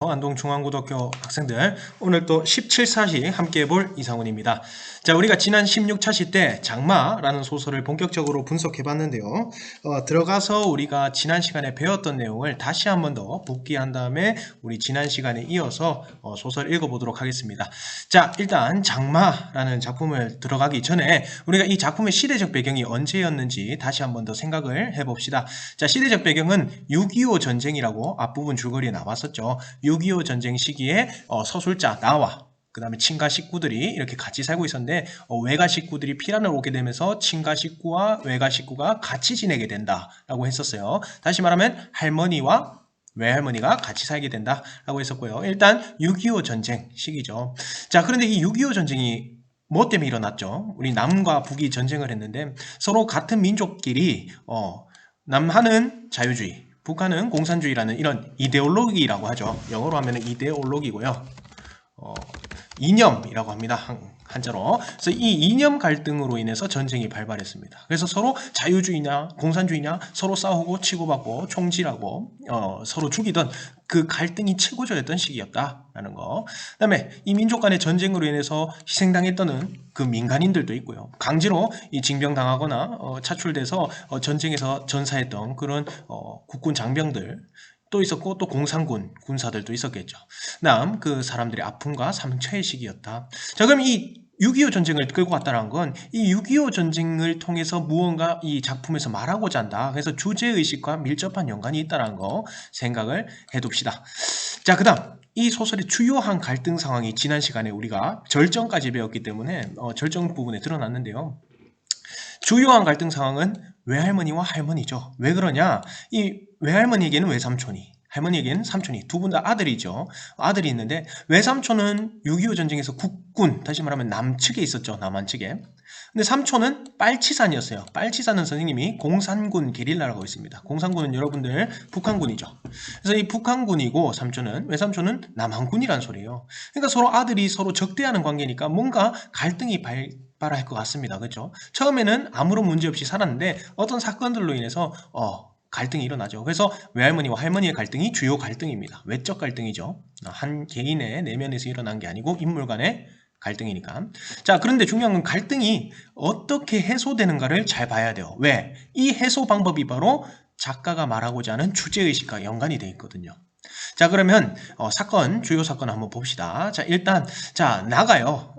안동중앙고등학교 학생들, 오늘 또 17사시 함께 해볼 이상훈입니다. 자, 우리가 지난 16차시 때 장마라는 소설을 본격적으로 분석해 봤는데요. 들어가서 우리가 지난 시간에 배웠던 내용을 다시 한 번 더 복기한 다음에 우리 지난 시간에 이어서 소설 읽어보도록 하겠습니다. 자, 일단 장마라는 작품을 들어가기 전에 우리가 이 작품의 시대적 배경이 언제였는지 다시 한 번 더 생각을 해봅시다. 자, 시대적 배경은 6.25 전쟁이라고 앞부분 줄거리에 나왔었죠. 6.25 전쟁 시기에 서술자 나와 그 다음에 친가 식구들이 이렇게 같이 살고 있었는데 외가 식구들이 피난을 오게 되면서 친가 식구와 외가 식구가 같이 지내게 된다라고 했었어요. 다시 말하면 할머니와 외할머니가 같이 살게 된다라고 했었고요. 일단 6.25 전쟁 시기죠. 자, 그런데 이 6.25 전쟁이 뭐 때문에 일어났죠? 우리 남과 북이 전쟁을 했는데 서로 같은 민족끼리 남한은 자유주의, 북한은 공산주의라는 이런 이데올로기라고 하죠. 영어로 하면 이데올로기고요. 이념이라고 합니다. 한자로. 그래서 이 이념 갈등으로 인해서 전쟁이 발발했습니다. 그래서 서로 자유주의냐 공산주의냐 서로 싸우고 치고받고 총질하고 서로 죽이던 그 갈등이 최고조였던 시기였다라는 거. 그다음에 이 민족 간의 전쟁으로 인해서 희생당했던 그 민간인들도 있고요. 강제로 이 징병당하거나 차출돼서 전쟁에서 전사했던 그런 국군 장병들 또 있었고 또 공산군 군사들도 있었겠죠. 다음 그 사람들의 아픔과 상처의 시기였다. 자, 그럼 이 6.25 전쟁을 끌고 왔다는 건 이 6.25 전쟁을 통해서 무언가 이 작품에서 말하고자 한다. 그래서 주제의식과 밀접한 연관이 있다는 거 생각을 해둡시다. 자, 그 다음 이 소설의 주요한 갈등 상황이 지난 시간에 우리가 절정까지 배웠기 때문에 절정 부분에 드러났는데요. 주요한 갈등 상황은 외할머니와 할머니죠. 왜 그러냐? 이 외할머니에게는 외삼촌이, 할머니에게는 삼촌이, 두 분 다 아들이죠. 아들이 있는데 외삼촌은 6.25 전쟁에서 국군, 다시 말하면 남측에 있었죠. 남한 측에. 근데 삼촌은 빨치산이었어요. 빨치산은 선생님이 공산군 게릴라라고 있습니다. 공산군은 여러분들 북한군이죠. 그래서 이 북한군이고 외삼촌은 남한군이란 소리예요. 그러니까 서로 아들이 서로 적대하는 관계니까 뭔가 갈등이 발할 것 같습니다. 그렇죠? 처음에는 아무런 문제 없이 살았는데 어떤 사건들로 인해서 갈등이 일어나죠. 그래서 외할머니와 할머니의 갈등이 주요 갈등입니다. 외적 갈등이죠. 한 개인의 내면에서 일어난 게 아니고 인물 간의 갈등이니까. 자, 그런데 중요한 건 갈등이 어떻게 해소되는가를 잘 봐야 돼요. 왜? 이 해소 방법이 바로 작가가 말하고자 하는 주제의식과 연관이 되어 있거든요. 자, 그러면 주요 사건을 한번 봅시다. 자, 일단 나가요.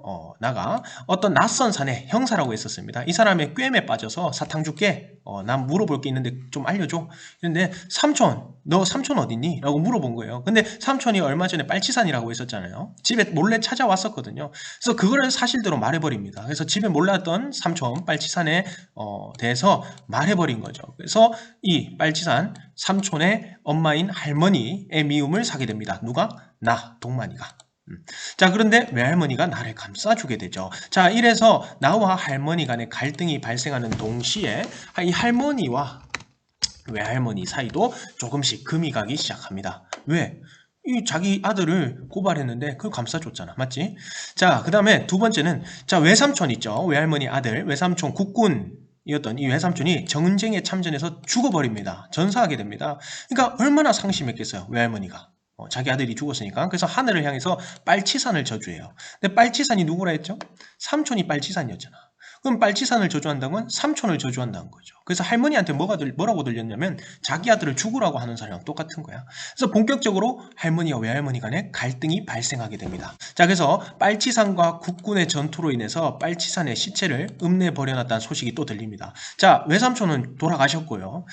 나가 어떤 낯선 사내 형사라고 있었습니다. 이 사람의 꿰매 빠져서 사탕 줄게. 난 물어볼 게 있는데 좀 알려줘. 그런데 너 삼촌 어딨니? 라고 물어본 거예요. 근데 삼촌이 얼마 전에 빨치산이라고 했었잖아요. 집에 몰래 찾아왔었거든요. 그래서 그거를 사실대로 말해버립니다. 그래서 집에 몰랐던 삼촌 빨치산에 대해서 말해버린 거죠. 그래서 이 빨치산 삼촌의 엄마인 할머니의 미움을 사게 됩니다. 누가? 동만이가. 자, 그런데 외할머니가 나를 감싸주게 되죠. 자, 이래서 나와 할머니 간의 갈등이 발생하는 동시에 이 할머니와 외할머니 사이도 조금씩 금이 가기 시작합니다. 왜? 이 자기 아들을 고발했는데 그걸 감싸줬잖아. 맞지? 자, 그 다음에 두 번째는 외삼촌 있죠. 외할머니 아들, 외삼촌 국군이었던 이 외삼촌이 전쟁에 참전해서 죽어버립니다. 전사하게 됩니다. 그러니까 얼마나 상심했겠어요. 외할머니가. 자기 아들이 죽었으니까. 그래서 하늘을 향해서 빨치산을 저주해요. 근데 빨치산이 누구라 했죠? 삼촌이 빨치산이었잖아. 그럼 빨치산을 저주한다면 삼촌을 저주한다는 거죠. 그래서 할머니한테 뭐라고 들렸냐면 자기 아들을 죽으라고 하는 사람이랑 똑같은 거야. 그래서 본격적으로 할머니와 외할머니 간에 갈등이 발생하게 됩니다. 자, 그래서 빨치산과 국군의 전투로 인해서 빨치산의 시체를 읍내에 버려놨다는 소식이 또 들립니다. 자, 외삼촌은 돌아가셨고요.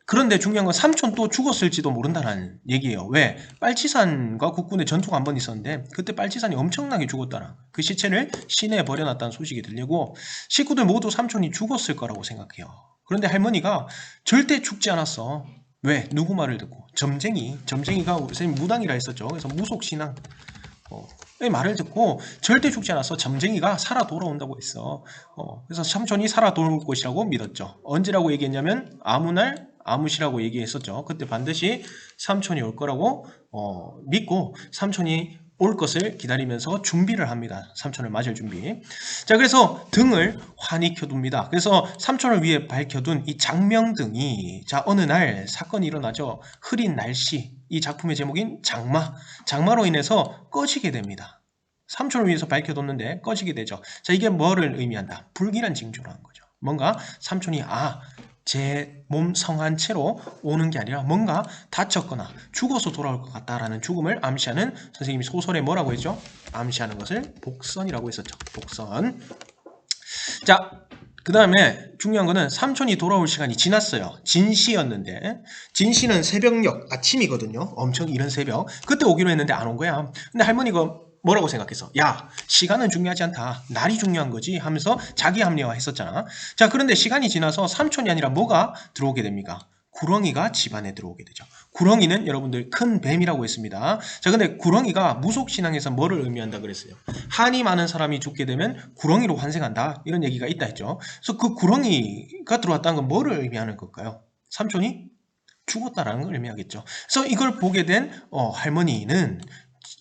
그런데 중요한 건 삼촌 또 죽었을지도 모른다는 얘기예요. 왜? 빨치산과 국군의 전투가 한 번 있었는데 그때 빨치산이 엄청나게 죽었다는 그 시체를 시내에 버려놨다는 소식이 들리고 식구들 모두 삼촌이 죽었을 거라고 생각해요. 그런데 할머니가 절대 죽지 않았어. 왜? 누구 말을 듣고? 점쟁이가 선생님 무당이라 했었죠. 그래서 무속신앙 말을 듣고 절대 죽지 않았어. 점쟁이가 살아 돌아온다고 했어. 그래서 삼촌이 살아 돌아올 것이라고 믿었죠. 언제라고 얘기했냐면 아무시라고 얘기했었죠. 그때 반드시 삼촌이 올 거라고 믿고 삼촌이 올 것을 기다리면서 준비를 합니다. 삼촌을 맞을 준비. 자, 그래서 등을 환히 켜둡니다. 그래서 삼촌을 위해 밝혀둔 이 장명등이 어느 날 사건이 일어나죠. 흐린 날씨, 이 작품의 제목인 장마로 인해서 꺼지게 됩니다. 삼촌을 위해서 밝혀뒀는데 꺼지게 되죠. 자, 이게 뭐를 의미한다? 불길한 징조라는 거죠. 뭔가 삼촌이 제 몸 성한 채로 오는 게 아니라 뭔가 다쳤거나 죽어서 돌아올 것 같다라는 죽음을 암시하는, 선생님이 소설에 뭐라고 했죠? 암시하는 것을 복선이라고 했었죠. 복선. 자, 그 다음에 중요한 거는 삼촌이 돌아올 시간이 지났어요. 진시였는데, 진시는 새벽녘, 아침이거든요. 엄청 이른 새벽. 그때 오기로 했는데 안 온 거야. 근데 할머니가 뭐라고 생각했어? 야, 시간은 중요하지 않다. 날이 중요한 거지 하면서 자기 합리화 했었잖아. 자, 그런데 시간이 지나서 삼촌이 아니라 뭐가 들어오게 됩니까? 구렁이가 집안에 들어오게 되죠. 구렁이는 여러분들 큰 뱀이라고 했습니다. 자, 근데 구렁이가 무속신앙에서 뭐를 의미한다 그랬어요? 한이 많은 사람이 죽게 되면 구렁이로 환생한다, 이런 얘기가 있다 했죠. 그래서 그 구렁이가 들어왔다는 건 뭐를 의미하는 걸까요? 삼촌이 죽었다라는 걸 의미하겠죠. 그래서 이걸 보게 된 할머니는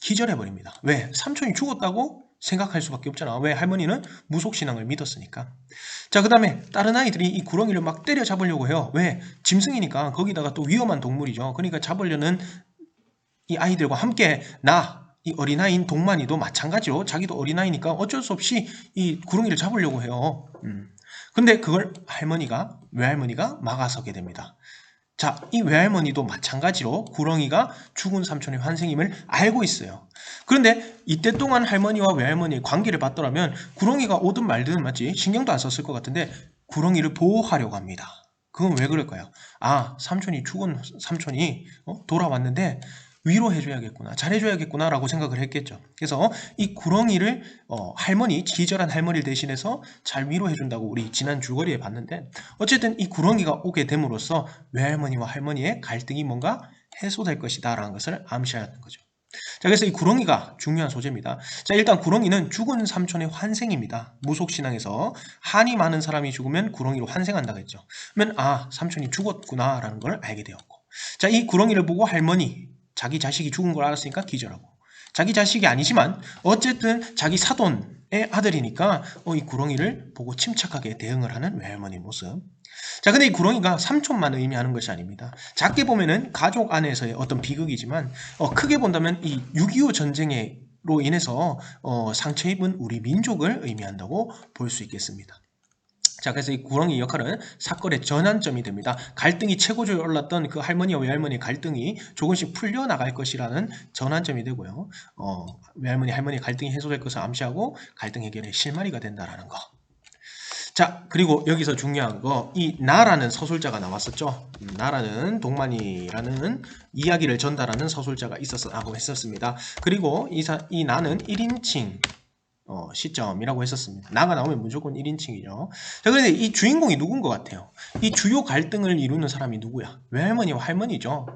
기절해버립니다. 왜? 삼촌이 죽었다고 생각할 수밖에 없잖아. 왜? 할머니는 무속신앙을 믿었으니까. 자, 그 다음에 다른 아이들이 이 구렁이를 막 때려잡으려고 해요. 왜? 짐승이니까. 거기다가 또 위험한 동물이죠. 그러니까 잡으려는 이 아이들과 함께 이 어린아이인 동만이도 마찬가지로 자기도 어린아이니까 어쩔 수 없이 이 구렁이를 잡으려고 해요. 근데 그걸 외할머니가 막아서게 됩니다. 자, 이 외할머니도 마찬가지로 구렁이가 죽은 삼촌의 환생임을 알고 있어요. 그런데 이때 동안 할머니와 외할머니의 관계를 봤더라면 구렁이가 오든 말든 맞지? 신경도 안 썼을 것 같은데 구렁이를 보호하려고 합니다. 그건 왜 그럴까요? 죽은 삼촌이 돌아왔는데 위로해줘야겠구나, 잘해줘야겠구나 라고 생각을 했겠죠. 그래서 이 구렁이를 기절한 할머니를 대신해서 잘 위로해준다고 우리 지난 줄거리에 봤는데, 어쨌든 이 구렁이가 오게 됨으로써 외할머니와 할머니의 갈등이 뭔가 해소될 것이다 라는 것을 암시하는 거죠. 자, 그래서 이 구렁이가 중요한 소재입니다. 자, 일단 구렁이는 죽은 삼촌의 환생입니다. 무속신앙에서 한이 많은 사람이 죽으면 구렁이로 환생한다고 했죠. 그러면 삼촌이 죽었구나 라는 걸 알게 되었고, 자, 이 구렁이를 보고 자기 자식이 죽은 걸 알았으니까 기절하고, 자기 자식이 아니지만 어쨌든 자기 사돈의 아들이니까 이 구렁이를 보고 침착하게 대응을 하는 외할머니 모습. 자, 근데 이 구렁이가 삼촌만 의미하는 것이 아닙니다. 작게 보면은 가족 안에서의 어떤 비극이지만 크게 본다면 이 6.25 전쟁으로 인해서 상처 입은 우리 민족을 의미한다고 볼 수 있겠습니다. 자, 그래서 이 구렁이 역할은 사건의 전환점이 됩니다. 갈등이 최고조에 올랐던 그 할머니와 외할머니의 갈등이 조금씩 풀려나갈 것이라는 전환점이 되고요. 외할머니, 할머니의 갈등이 해소될 것을 암시하고 갈등 해결의 실마리가 된다라는 거. 자, 그리고 여기서 중요한 거, 이 나라는 서술자가 나왔었죠. 나라는 동만이라는 이야기를 전달하는 서술자가 했었습니다. 그리고 이 나는 1인칭 시점이라고 했었습니다. 나가 나오면 무조건 1인칭이죠. 자, 그런데 이 주인공이 누군 것 같아요? 이 주요 갈등을 이루는 사람이 누구야? 외할머니와 할머니죠.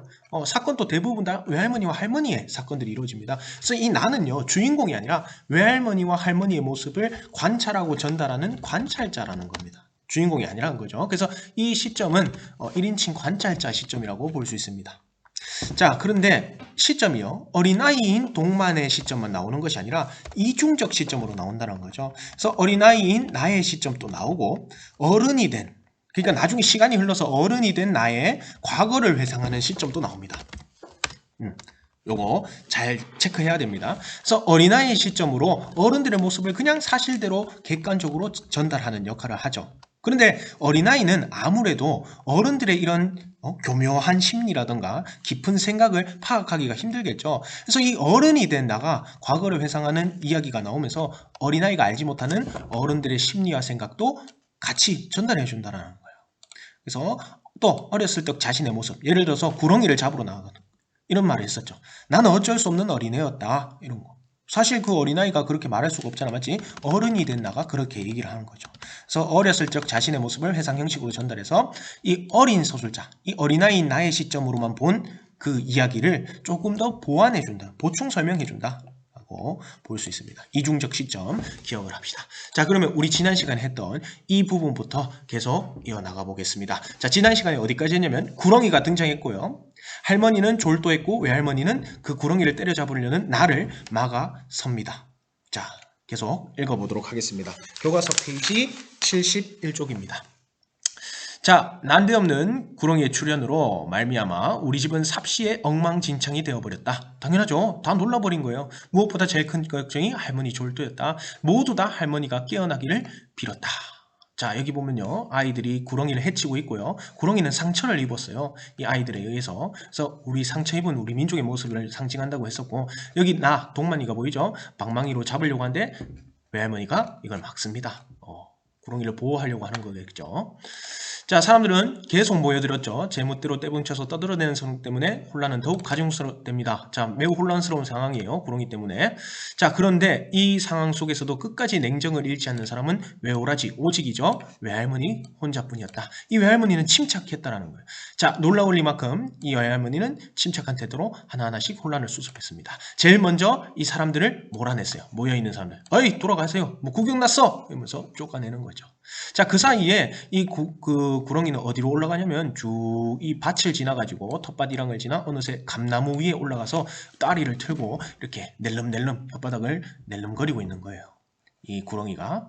사건도 대부분 다 외할머니와 할머니의 사건들이 이루어집니다. 그래서 이 나는요, 주인공이 아니라 외할머니와 할머니의 모습을 관찰하고 전달하는 관찰자라는 겁니다. 주인공이 아니라는 거죠. 그래서 이 시점은 1인칭 관찰자 시점이라고 볼 수 있습니다. 자, 그런데 시점이요, 어린아이인 동만의 시점만 나오는 것이 아니라 이중적 시점으로 나온다는 거죠. 그래서 어린아이인 나의 시점도 나오고, 어른이 된, 그러니까 나중에 시간이 흘러서 어른이 된 나의 과거를 회상하는 시점도 나옵니다. 요거 잘 체크해야 됩니다. 그래서 어린아이의 시점으로 어른들의 모습을 그냥 사실대로 객관적으로 전달하는 역할을 하죠. 그런데 어린아이는 아무래도 어른들의 이런 교묘한 심리라든가 깊은 생각을 파악하기가 힘들겠죠. 그래서 이 어른이 된 나가 과거를 회상하는 이야기가 나오면서 어린아이가 알지 못하는 어른들의 심리와 생각도 같이 전달해 준다는 거예요. 그래서 또 어렸을 때 자신의 모습, 예를 들어서 구렁이를 잡으러 나가거든, 이런 말을 했었죠. 나는 어쩔 수 없는 어린애였다, 이런 거. 사실 그 어린아이가 그렇게 말할 수가 없잖아, 맞지? 어른이 된 나가 그렇게 얘기를 하는 거죠. 그래서 어렸을 적 자신의 모습을 회상 형식으로 전달해서 이 어린 서술자, 이 어린아이인 나의 시점으로만 본 그 이야기를 조금 더 보완해준다, 보충 설명해준다 라고 볼 수 있습니다. 이중적 시점 기억을 합시다. 자, 그러면 우리 지난 시간에 했던 이 부분부터 계속 이어나가 보겠습니다. 자, 지난 시간에 어디까지 했냐면 구렁이가 등장했고요, 할머니는 졸도했고 외할머니는 그 구렁이를 때려잡으려는 나를 막아섭니다. 자, 계속 읽어보도록 하겠습니다. 교과서 페이지 71쪽입니다. 자, 난데없는 구렁이의 출현으로 말미암아 우리 집은 삽시에 엉망진창이 되어버렸다. 당연하죠. 다 놀라버린 거예요. 무엇보다 제일 큰 걱정이 할머니 졸도였다. 모두 다 할머니가 깨어나기를 빌었다. 자, 여기 보면요. 아이들이 구렁이를 해치고 있고요. 구렁이는 상처를 입었어요. 이 아이들에 의해서. 그래서 우리 상처 입은 우리 민족의 모습을 상징한다고 했었고, 여기 나, 동만이가 보이죠? 방망이로 잡으려고 하는데 외할머니가 이걸 막습니다. 구렁이를 보호하려고 하는 거겠죠. 자, 사람들은 계속 모여들었죠. 제멋대로 떼붕쳐서 떠들어대는 성능 때문에 혼란은 더욱 가중스럽답니다. 자, 매우 혼란스러운 상황이에요. 구렁이 때문에. 자, 그런데 이 상황 속에서도 끝까지 냉정을 잃지 않는 사람은 외오라지, 오직이죠. 외할머니 혼자뿐이었다. 이 외할머니는 침착했다라는 거예요. 자, 놀라울리만큼 이 외할머니는 침착한 태도로 하나하나씩 혼란을 수습했습니다. 제일 먼저 이 사람들을 몰아냈어요. 모여있는 사람들. 어이, 돌아가세요. 뭐 구경 났어! 이러면서 쫓아내는 거죠. 자, 그 사이에 이 구렁이는 어디로 올라가냐면 쭉 이 밭을 지나가지고 텃밭이랑을 지나 어느새 감나무 위에 올라가서 다리를 틀고 이렇게 낼름낼름 혓바닥을 낼름거리고 있는 거예요. 이 구렁이가.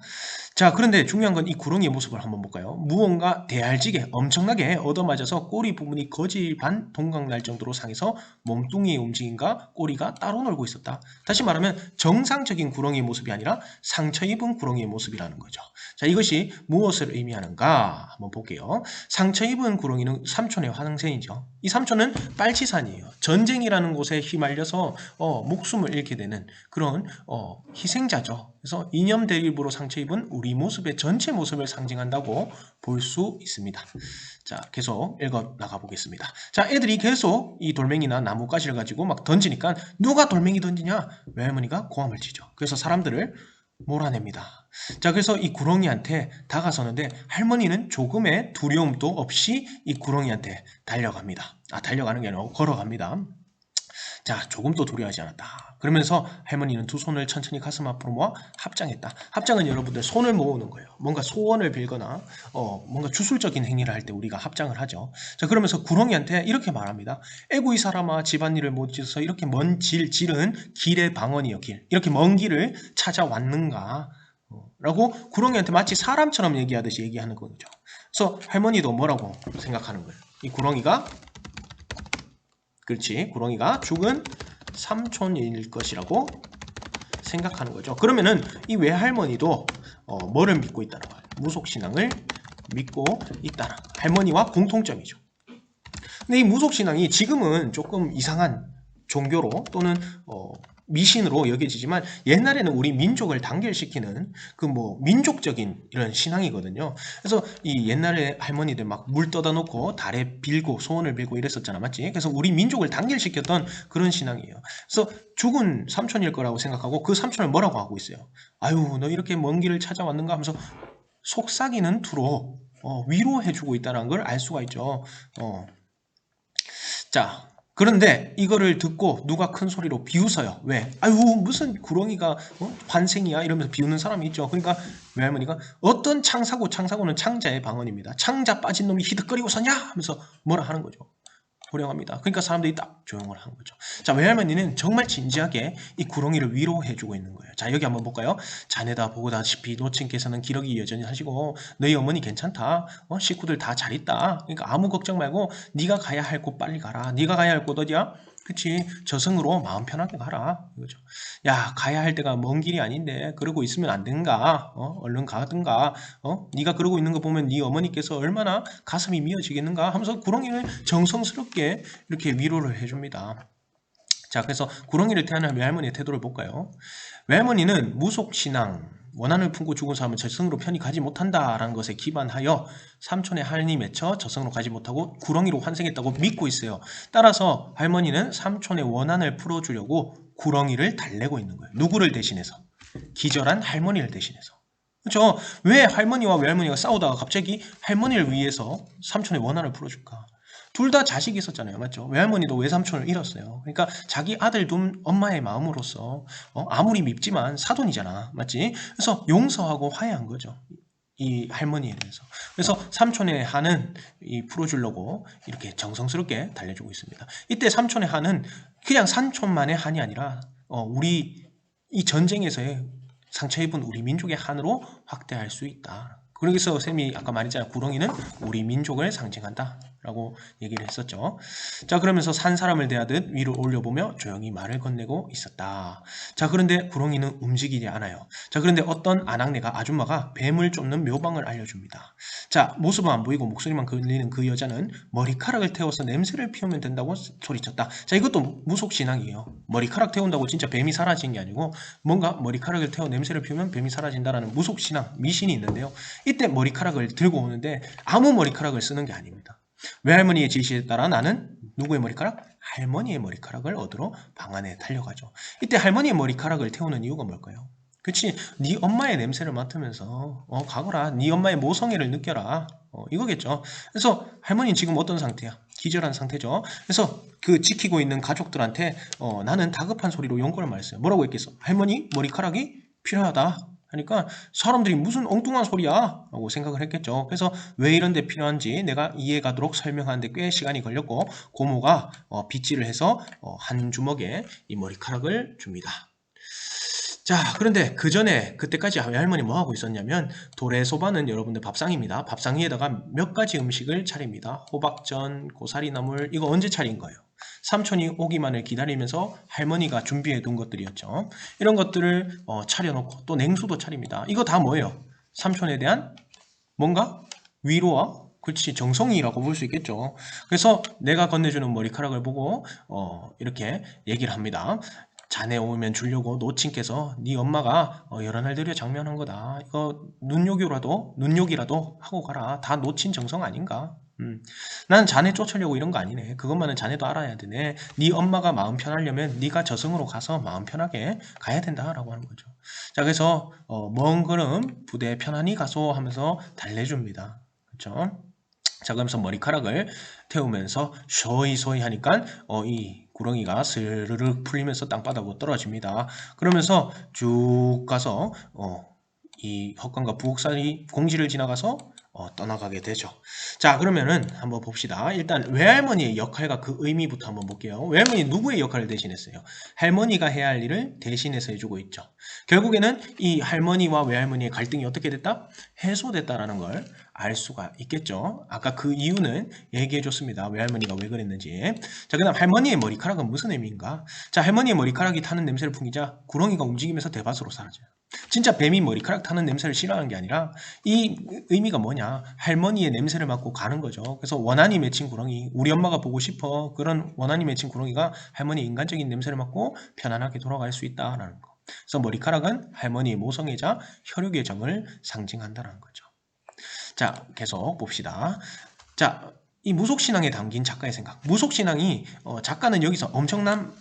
자, 그런데 중요한 건 이 구렁이의 모습을 한번 볼까요? 무언가 대알지게 엄청나게 얻어맞아서 꼬리 부분이 거지 반 동강 날 정도로 상해서 몸뚱이의 움직임과 꼬리가 따로 놀고 있었다. 다시 말하면 정상적인 구렁이의 모습이 아니라 상처 입은 구렁이의 모습이라는 거죠. 자, 이것이 무엇을 의미하는가 한번 볼게요. 상처 입은 구렁이는 삼촌의 환생이죠. 이 삼촌은 빨치산이에요. 전쟁이라는 곳에 휘말려서 목숨을 잃게 되는 그런 희생자죠. 그래서 이념 대립으로 상처 입은 우리 모습의 전체 모습을 상징한다고 볼 수 있습니다. 자, 계속 읽어 나가 보겠습니다. 자, 애들이 계속 이 돌멩이나 나뭇가지를 가지고 막 던지니까 누가 돌멩이 던지냐? 외할머니가 고함을 치죠. 그래서 사람들을 몰아냅니다. 자, 그래서 이 구렁이한테 다가서는데 할머니는 조금의 두려움도 없이 이 구렁이한테 달려갑니다. 달려가는 게 아니라 걸어갑니다. 자, 조금도 두려워하지 않았다. 그러면서 할머니는 두 손을 천천히 가슴 앞으로 모아 합장했다. 합장은 여러분들 손을 모으는 거예요. 뭔가 소원을 빌거나 뭔가 주술적인 행위를 할 때 우리가 합장을 하죠. 자, 그러면서 구렁이한테 이렇게 말합니다. 에구 이 사람아, 집안일을 못 지어서 이렇게 먼 질은 길의 방언이요, 길. 이렇게 먼 길을 찾아왔는가? 라고 구렁이한테 마치 사람처럼 얘기하듯이 얘기하는 거죠. 그래서 할머니도 뭐라고 생각하는 거예요. 이 구렁이가 그렇지, 구렁이가 죽은 삼촌일 것이라고 생각하는 거죠. 그러면은 이 외할머니도 뭐를 믿고 있다는 거예요? 무속신앙을 믿고 있다는 거예요. 할머니와 공통점이죠. 근데 이 무속신앙이 지금은 조금 이상한 종교로 또는 미신으로 여겨지지만 옛날에는 우리 민족을 단결시키는 그 민족적인 이런 신앙이거든요. 그래서 이 옛날에 할머니들 막 물 떠다 놓고 달에 빌고 소원을 빌고 이랬었잖아, 맞지? 그래서 우리 민족을 단결시켰던 그런 신앙이에요. 그래서 죽은 삼촌일 거라고 생각하고 그 삼촌을 뭐라고 하고 있어요? 아유, 너 이렇게 먼 길을 찾아왔는가 하면서 속삭이는 투로 위로해주고 있다는 걸 알 수가 있죠. 자, 그런데 이거를 듣고 누가 큰 소리로 비웃어요. 왜? 아유, 무슨 구렁이가 환생이야 이러면서 비웃는 사람이 있죠. 그러니까 외할머니가 어떤 창사고는 창자의 방언입니다. 창자 빠진 놈이 히득거리고 서냐 하면서 뭐라 하는 거죠. 호령합니다. 그러니까 사람들이 딱 조용을 한 거죠. 자, 외할머니는 정말 진지하게 이 구렁이를 위로해주고 있는 거예요. 자, 여기 한번 볼까요? 자네다 보고다시피 노친께서는 기러기 여전히 하시고 너희 어머니 괜찮다. 식구들 다 잘 있다. 그러니까 아무 걱정 말고 네가 가야 할 곳 빨리 가라. 네가 가야 할 곳 어디야? 그치, 저승으로 마음 편하게 가라 이거죠. 야, 가야 할 데가 먼 길이 아닌데 그러고 있으면 안 된가? 얼른 가든가. 네가 그러고 있는 거 보면 네 어머니께서 얼마나 가슴이 미어지겠는가 하면서 구렁이를 정성스럽게 이렇게 위로를 해줍니다. 자, 그래서 구렁이를 태하는 외할머니의 태도를 볼까요? 외할머니는 무속신앙, 원한을 품고 죽은 사람은 저승으로 편히 가지 못한다라는 것에 기반하여 삼촌의 한이 맺혀 저승으로 가지 못하고 구렁이로 환생했다고 믿고 있어요. 따라서 할머니는 삼촌의 원한을 풀어주려고 구렁이를 달래고 있는 거예요. 누구를 대신해서? 기절한 할머니를 대신해서. 그렇죠? 왜 할머니와 외할머니가 싸우다가 갑자기 할머니를 위해서 삼촌의 원한을 풀어줄까? 둘 다 자식이 있었잖아요. 맞죠? 외할머니도 외삼촌을 잃었어요. 그러니까 자기 아들 둔 엄마의 마음으로서 아무리 밉지만 사돈이잖아. 맞지? 그래서 용서하고 화해한 거죠. 이 할머니에 대해서. 그래서 삼촌의 한은 풀어주려고 이렇게 정성스럽게 달래주고 있습니다. 이때 삼촌의 한은 그냥 삼촌만의 한이 아니라 우리 이 전쟁에서의 상처 입은 우리 민족의 한으로 확대할 수 있다. 그러기서 쌤이 아까 말했잖아요. 구렁이는 우리 민족을 상징한다 라고 얘기를 했었죠. 자, 그러면서 산 사람을 대하듯 위로 올려보며 조용히 말을 건네고 있었다. 자, 그런데 구렁이는 움직이지 않아요. 자, 그런데 어떤 아낙네가 아줌마가 뱀을 쫓는 묘방을 알려줍니다. 자, 모습은 안 보이고 목소리만 들리는 그 여자는 머리카락을 태워서 냄새를 피우면 된다고 소리쳤다. 자, 이것도 무속신앙이에요. 머리카락 태운다고 진짜 뱀이 사라진 게 아니고 뭔가 머리카락을 태워 냄새를 피우면 뱀이 사라진다라는 무속신앙, 미신이 있는데요. 이때 머리카락을 들고 오는데 아무 머리카락을 쓰는 게 아닙니다. 외할머니의 지시에 따라 나는 누구의 머리카락? 할머니의 머리카락을 얻으러 방 안에 달려가죠. 이때 할머니의 머리카락을 태우는 이유가 뭘까요? 그치, 네 엄마의 냄새를 맡으면서 가거라, 네 엄마의 모성애를 느껴라, 이거겠죠. 그래서 할머니는 지금 어떤 상태야? 기절한 상태죠. 그래서 그 지키고 있는 가족들한테 나는 다급한 소리로 용건을 말했어요. 뭐라고 했겠어? 할머니 머리카락이 필요하다 하니까 사람들이 무슨 엉뚱한 소리야 라고 생각을 했겠죠. 그래서 왜 이런 데 필요한지 내가 이해가도록 설명하는데 꽤 시간이 걸렸고, 고모가 빗질을 해서 한 주먹에 이 머리카락을 줍니다. 자, 그런데 그 전에 그때까지 외할머니 뭐 하고 있었냐면, 도래소바는 여러분들 밥상입니다. 밥상 위에다가 몇 가지 음식을 차립니다. 호박전, 고사리나물, 이거 언제 차린 거예요? 삼촌이 오기만을 기다리면서 할머니가 준비해 둔 것들이었죠. 이런 것들을 차려놓고 또 냉수도 차립니다. 이거 다 뭐예요? 삼촌에 대한 뭔가 위로와 그렇지 정성이라고 볼 수 있겠죠. 그래서 내가 건네주는 머리카락을 보고 이렇게 얘기를 합니다. 자네 오면 주려고 노친께서 네 엄마가 여러 날 들여 장면한 거다. 이거 눈욕이라도 하고 가라. 다 노친 정성 아닌가? 난 자네 쫓으려고 이런 거 아니네. 그것만은 자네도 알아야 되네. 네 엄마가 마음 편하려면 네가 저승으로 가서 마음 편하게 가야 된다라고 하는 거죠. 자, 그래서 먼 걸음 부대 편안히 가소 하면서 달래줍니다. 그렇죠? 자, 그러면서 머리카락을 태우면서 소이 하니까 이 구렁이가 스르륵 풀리면서 땅바닥으로 떨어집니다. 그러면서 쭉 가서 이 헛간과 부엌사이 공지를 지나가서 떠나가게 되죠. 자, 그러면은 한번 봅시다. 일단 외할머니의 역할과 그 의미부터 한번 볼게요. 외할머니 누구의 역할을 대신했어요? 할머니가 해야 할 일을 대신해서 해주고 있죠. 결국에는 이 할머니와 외할머니의 갈등이 어떻게 됐다? 해소됐다라는 걸 알 수가 있겠죠. 아까 그 이유는 얘기해 줬습니다. 외할머니가 왜 그랬는지. 자, 그 다음 할머니의 머리카락은 무슨 의미인가? 자, 할머니의 머리카락이 타는 냄새를 풍기자 구렁이가 움직이면서 대밭으로 사라져요. 진짜 뱀이 머리카락 타는 냄새를 싫어하는 게 아니라 이 의미가 뭐냐? 할머니의 냄새를 맡고 가는 거죠. 그래서 원한이 맺힌 구렁이, 우리 엄마가 보고 싶어. 그런 원한이 맺힌 구렁이가 할머니의 인간적인 냄새를 맡고 편안하게 돌아갈 수 있다라는 거. 그래서 머리카락은 할머니의 모성애자 혈육의 정을 상징한다는 거죠. 자, 계속 봅시다. 자, 이 무속신앙에 담긴 작가의 생각. 무속신앙이 작가는 여기서 엄청난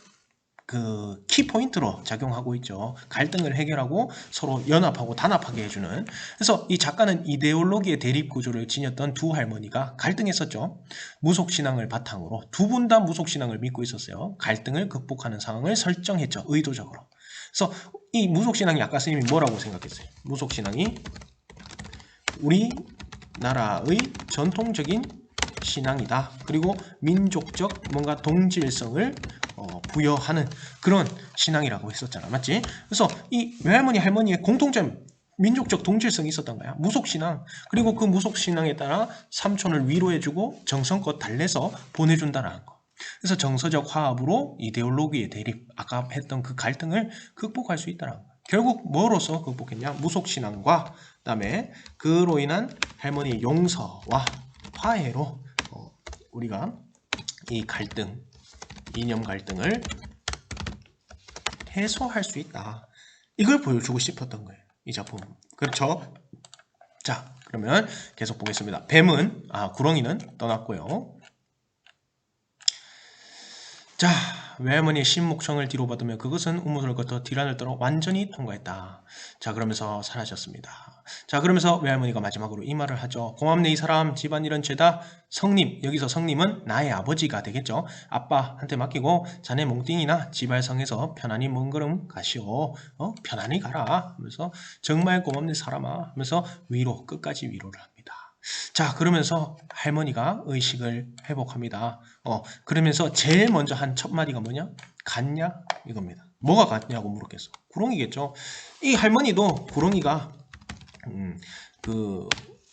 그 키포인트로 작용하고 있죠. 갈등을 해결하고 서로 연합하고 단합하게 해주는. 그래서 이 작가는 이데올로기의 대립 구조를 지녔던 두 할머니가 갈등했었죠. 무속신앙을 바탕으로 두 분 다 무속신앙을 믿고 있었어요. 갈등을 극복하는 상황을 설정했죠. 의도적으로. 그래서 이 무속신앙이 아까 선생님이 뭐라고 생각했어요? 무속신앙이 우리나라의 전통적인 신앙이다. 그리고 민족적 뭔가 동질성을 부여하는 그런 신앙이라고 했었잖아. 맞지? 그래서 이 외할머니 할머니의 공통점, 민족적 동질성이 있었던 거야. 무속신앙. 그리고 그 무속신앙에 따라 삼촌을 위로해주고 정성껏 달래서 보내준다는 거. 그래서 정서적 화합으로 이데올로기의 대립, 아까 했던 그 갈등을 극복할 수 있다는 거. 결국 뭐로서 극복했냐? 무속신앙과 그다음에 그로 인한 할머니의 용서와 화해로 우리가 이 갈등, 이념 갈등을 해소할 수 있다. 이걸 보여주고 싶었던 거예요. 이 작품. 그렇죠? 자, 그러면 계속 보겠습니다. 뱀은, 구렁이는 떠났고요. 자, 외할머니의 신목청을 뒤로 받으며 그것은 우물을 거쳐 뒤란을 떨어 완전히 통과했다. 자, 그러면서 사라졌습니다. 자, 그러면서 외할머니가 마지막으로 이 말을 하죠. 고맙네 이 사람, 집안일은 죄다. 성님, 여기서 성님은 나의 아버지가 되겠죠. 아빠한테 맡기고 자네 몽띵이나 지발성에서 편안히 먼 걸음 가시오. 편안히 가라 하면서 정말 고맙네 사람아 하면서 위로, 끝까지 위로를 합니다. 자, 그러면서 할머니가 의식을 회복합니다. 그러면서 제일 먼저 한 첫 마디가 뭐냐? 갔냐? 이겁니다. 뭐가 갔냐고 물었겠어. 구렁이겠죠. 이 할머니도 구렁이가 그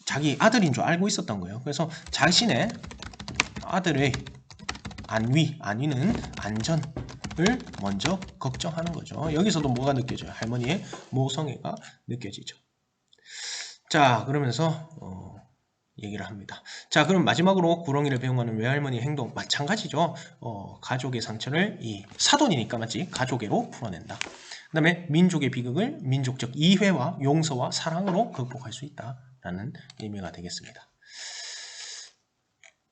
자기 아들인 줄 알고 있었던 거예요. 그래서 자신의 아들의 안위는 안전을 먼저 걱정하는 거죠. 여기서도 뭐가 느껴져요? 할머니의 모성애가 느껴지죠. 자, 그러면서 얘기를 합니다. 자, 그럼 마지막으로 구렁이를 배웅하는 외할머니의 행동 마찬가지죠. 가족의 상처를 이 사돈이니까 맞지? 가족애로 풀어낸다. 그 다음에 민족의 비극을 민족적 이해와 용서와 사랑으로 극복할 수 있다라는 의미가 되겠습니다.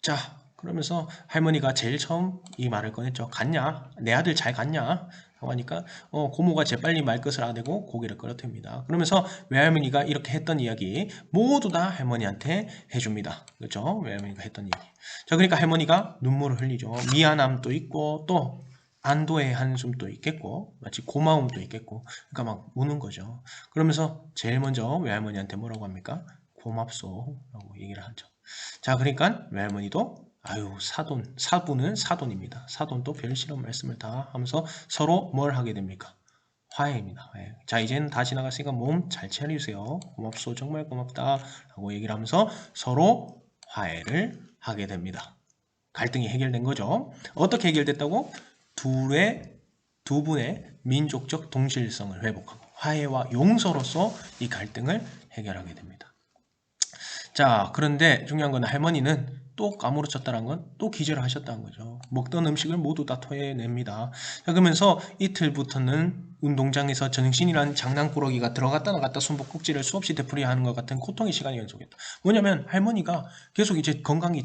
자, 그러면서 할머니가 제일 처음 이 말을 꺼냈죠. 갔냐? 내 아들 잘 갔냐? 하니까 고모가 재빨리 말끝을 아대고 고개를 끌어댑니다. 그러면서 외할머니가 이렇게 했던 이야기 모두 다 할머니한테 해줍니다. 그렇죠? 외할머니가 했던 이야기. 자, 그러니까 할머니가 눈물을 흘리죠. 미안함도 있고 또 안도의 한숨도 있겠고 마치 고마움도 있겠고 그러니까 막 우는 거죠. 그러면서 제일 먼저 외할머니한테 뭐라고 합니까? 고맙소 라고 얘기를 하죠. 자, 그러니까 외할머니도 아유 사부는 사돈입니다. 사돈도 별 싫은 말씀을 다 하면서 서로 뭘 하게 됩니까? 화해입니다. 화해. 자, 이제는 다 지나갔으니까 몸 잘 차리세요. 고맙소 정말 고맙다 라고 얘기를 하면서 서로 화해를 하게 됩니다. 갈등이 해결된 거죠. 어떻게 해결됐다고? 두 분의 민족적 동질성을 회복하고 화해와 용서로서 이 갈등을 해결하게 됩니다. 자, 그런데 중요한 건 할머니는 또 까무러쳤다는 건 또 기절을 하셨다는 거죠. 먹던 음식을 모두 다 토해냅니다. 자, 그러면서 이틀부터는 운동장에서 정신이란 장난꾸러기가 들어갔다 나갔다 숨바꼭질을 수없이 되풀이하는 것 같은 고통의 시간이 연속했다. 뭐냐면 할머니가 계속 이제 건강이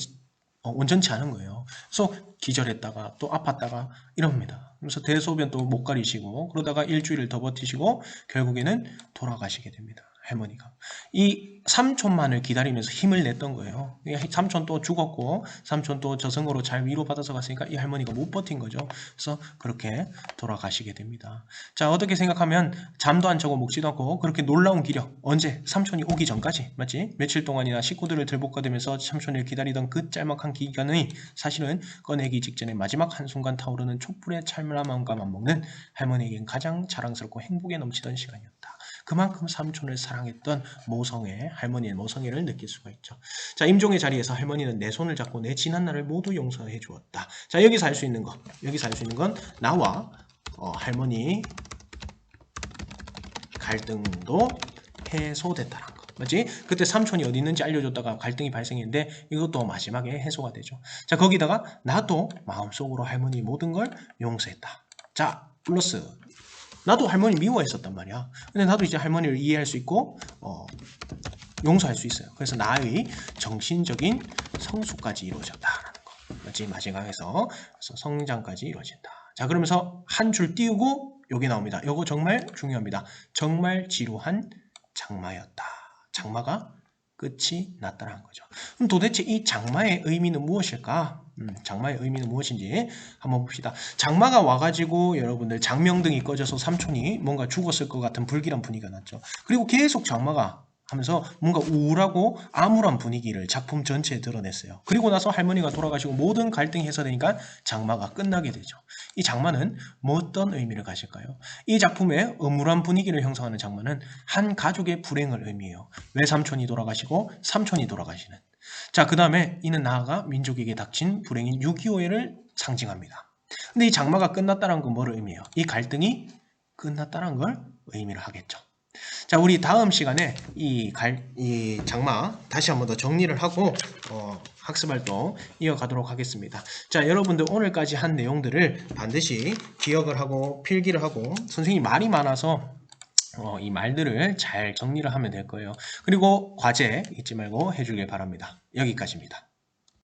온전치 않은 거예요. 그래서 기절했다가 또 아팠다가 이럽니다. 그래서 대소변 또 못 가리시고 그러다가 일주일을 더 버티시고 결국에는 돌아가시게 됩니다. 할머니가. 이 삼촌만을 기다리면서 힘을 냈던 거예요. 삼촌 또 죽었고 삼촌 또 저승으로 잘 위로받아서 갔으니까 이 할머니가 못 버틴 거죠. 그래서 그렇게 돌아가시게 됩니다. 자, 어떻게 생각하면 잠도 안 자고 먹지도 않고 그렇게 놀라운 기력 언제? 삼촌이 오기 전까지 맞지? 며칠 동안이나 식구들을 들볶아대면서 삼촌을 기다리던 그 짤막한 기간의 사실은 꺼내기 직전에 마지막 한순간 타오르는 촛불의 찰람함과 맞먹는 할머니에겐 가장 자랑스럽고 행복에 넘치던 시간이었다. 그만큼 삼촌을 사랑했던 모성애, 할머니의 모성애를 느낄 수가 있죠. 자, 임종의 자리에서 할머니는 내 손을 잡고 내 지난 날을 모두 용서해 주었다. 자, 여기서 할 수 있는 건 나와 할머니 갈등도 해소됐다는 거. 맞지? 그때 삼촌이 어디 있는지 알려줬다가 갈등이 발생했는데 이것도 마지막에 해소가 되죠. 자, 거기다가 나도 마음속으로 할머니 모든 걸 용서했다. 자, 플러스 나도 할머니 미워했었단 말이야. 근데 나도 이제 할머니를 이해할 수 있고 용서할 수 있어요. 그래서 나의 정신적인 성숙까지 이루어졌다라는 거. 맞지? 마지막에서 성장까지 이루어진다. 자, 그러면서 한 줄 띄우고 여기 나옵니다. 이거 정말 중요합니다. 정말 지루한 장마였다. 장마가 끝이 났다는 거죠. 그럼 도대체 이 장마의 의미는 무엇일까? 장마의 의미는 무엇인지 한번 봅시다. 장마가 와가지고 여러분들 장명등이 꺼져서 삼촌이 뭔가 죽었을 것 같은 불길한 분위기가 났죠. 그리고 계속 장마가 하면서 뭔가 우울하고 암울한 분위기를 작품 전체에 드러냈어요. 그리고 나서 할머니가 돌아가시고 모든 갈등이 해소되니까 장마가 끝나게 되죠. 이 장마는 어떤 의미를 가질까요? 이 작품의 음울한 분위기를 형성하는 장마는 한 가족의 불행을 의미해요. 외삼촌이 돌아가시고 삼촌이 돌아가시는. 자, 그 다음에 이는 나아가 민족에게 닥친 불행인 6.25해를 상징합니다. 근데 이 장마가 끝났다는 건 뭐를 의미해요? 이 갈등이 끝났다는 걸 의미를 하겠죠. 자, 우리 다음 시간에 이 장마 다시 한번 더 정리를 하고 학습활동 이어가도록 하겠습니다. 자, 여러분들 오늘까지 한 내용들을 반드시 기억을 하고 필기를 하고 선생님이 말이 많아서 이 말들을 잘 정리를 하면 될 거예요. 그리고 과제 잊지 말고 해주길 바랍니다. 여기까지입니다.